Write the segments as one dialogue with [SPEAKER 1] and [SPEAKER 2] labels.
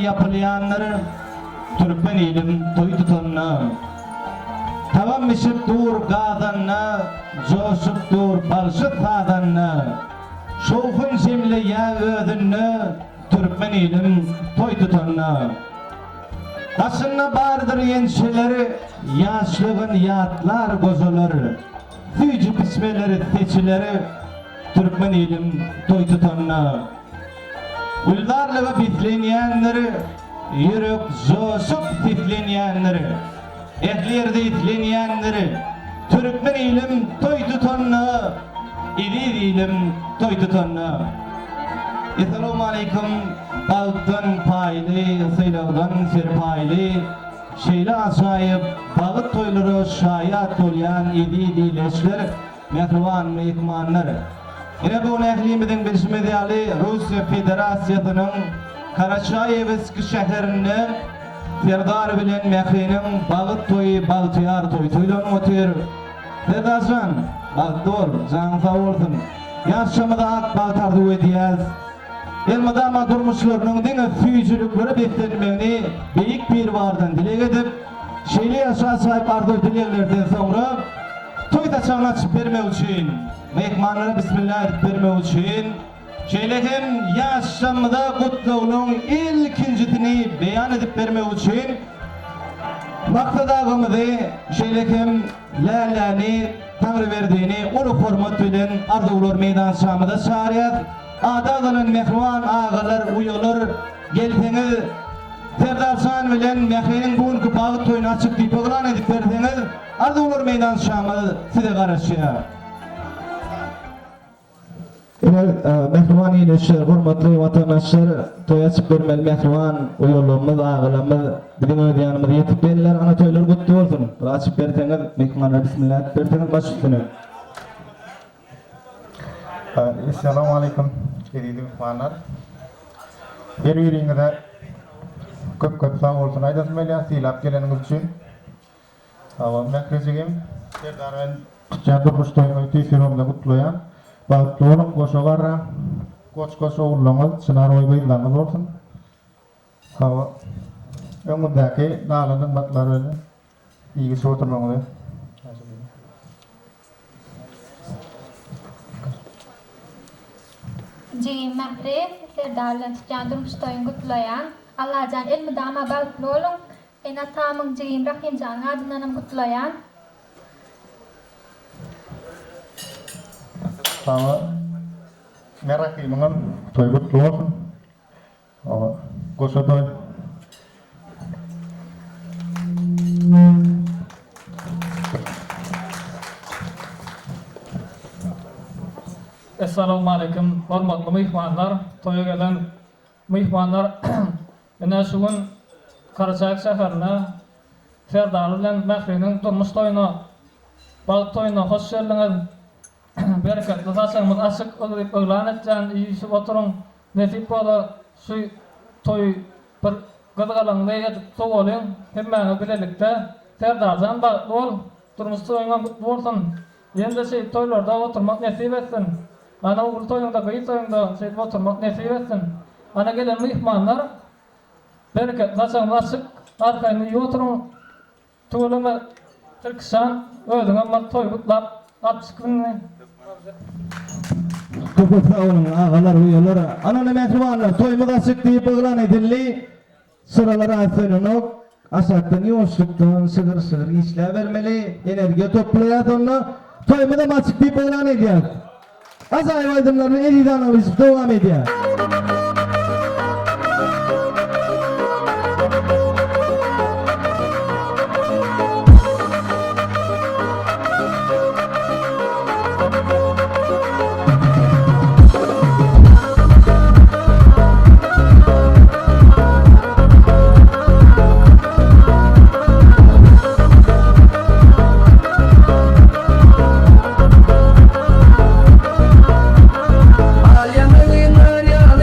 [SPEAKER 1] yapılayanları Türkmen ilim toy tutanına Tavam mışıp dur gadanına Coşup dur balşık fadanına Şoğun jimle ya ödünne Türkmen ilim toy tutanına Aslında bardır yenşeleri Yaşlığın yatlar gozuları Fücü pismeleri teçileri Türkmen ilim toy tutanına Uldarlığı bitleyenleri, yürek coşup titleyenleri, ehlerde itleyenleri, Türkmen ilim toy tutanına, İdir ilim toy tutanına. Esselamu aleyküm, bağıttan paylı, sayılardan serpaylı, şeyle asayip, bağıt toyları şayat olayan İdir leşler, mehrivan mehmanlar. Yine bu ehlimizin bilişmediği Rusya Federasyatı'nın Karaçayevsk şehirinde Ferdar bilen mekinin bağıt toyu, bağıtıyar toyu toydan otur. Fedasın, bağıt doğru, canın sağ olsun. Yaşamıda ak bağıtardı ödeyez. Elmada ama durmuşlarının dine füyücülükleri beklenmeni büyük bir vardan dilek edip, şeyli yaşa sahip ardı dileklerden sonra toy taşağını açıp vermek için, mehmanlara bismillah edip vermek için, şeylehem yaşamda kutluğunun ilkincitini beyan edip vermek için, maktadağımızı şeylehem lälläni Tanrı verdiğini ulu hormat bilen arzular meydançamıda çağırıyor. Adağının mehman ağalar uyulur, geldiğiniz Serdarsan bilen mehrenin bugünkü bağı toyunu açık deyip oğlan edip verdiğiniz arzular meydançamı size karışıyor. Mehriman iyileşir, hurmatly vatandaşlar, toy açıp vermeli mehriman uyulumuz, ağalarımız, bizim ödeyanımızı yetip verirler, ana toylar kutlu olsun. Açıp verdiğiniz mehrimanlar bismillah, verdiğiniz baş üstüne.
[SPEAKER 2] Assalamu alaikum sevgili mehmanlar. Bir yüreğinize köp sağ olsun. Aydın Melih silap geleniniz için. Mekresigim Serdar'ın Candır Mustafa Tüysirom'da kutluyan. Bağıtlığının koşularla koç oğullarımız çınar oy bıyıklarınız olsun. Önündeki dağlanın batlarını ilgisi oturmamızı.
[SPEAKER 3] Jigim Mahre, Serdarlan Candır Mustafa kutlayan. Allah jan ilmu dama bağıtlığın. Enatamın jigim Rahim jan adınanım kutlayan.
[SPEAKER 2] Sama merak imangan toy kutlu olsun. Koşu toy.
[SPEAKER 4] Assalamu alaikum hormatly mehmanlar, toya gelen mehmanlar ene şugun Karaçayık şäherine Serdar bilen Mehri'nin turmuş toyuna, balık toyuna hoş geldiniz. Bereketli taşağımız açık olup öğlan etken iyisi oturun. Nesip bola şu toy bir gıdgalanlığa edip soğulun. Hemmeni bilelikte Serdar'dan bağlı ol. Turmuş toyuna mutlu olsun. Yende toylarda oturmak nesip etsin. Ana uğur toyunda, kıyı toyunda oturmak nesip etsin. Ana gelen mehmanlar bereketli taşağımız açık. Arkayını iyi oturun. Tuğuluna Türkistan ödüğün toy kutlap. 60 günlüğüne.
[SPEAKER 1] Köpek sağolun ağalar uyuyorlar. Ananı mehrimanlar toyumuz açık deyip oğlan edilli. Sıralara asılınıp aşağıdan yoğuşluktan sığır işler vermeli. Enerji toplayat onu. Toyumuz açık deyip oğlan ediyor. Azay aydınlarını eliden alıp devam ediyor.
[SPEAKER 5] Al yanına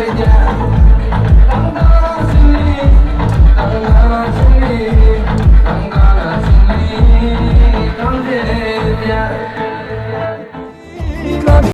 [SPEAKER 5] Haydi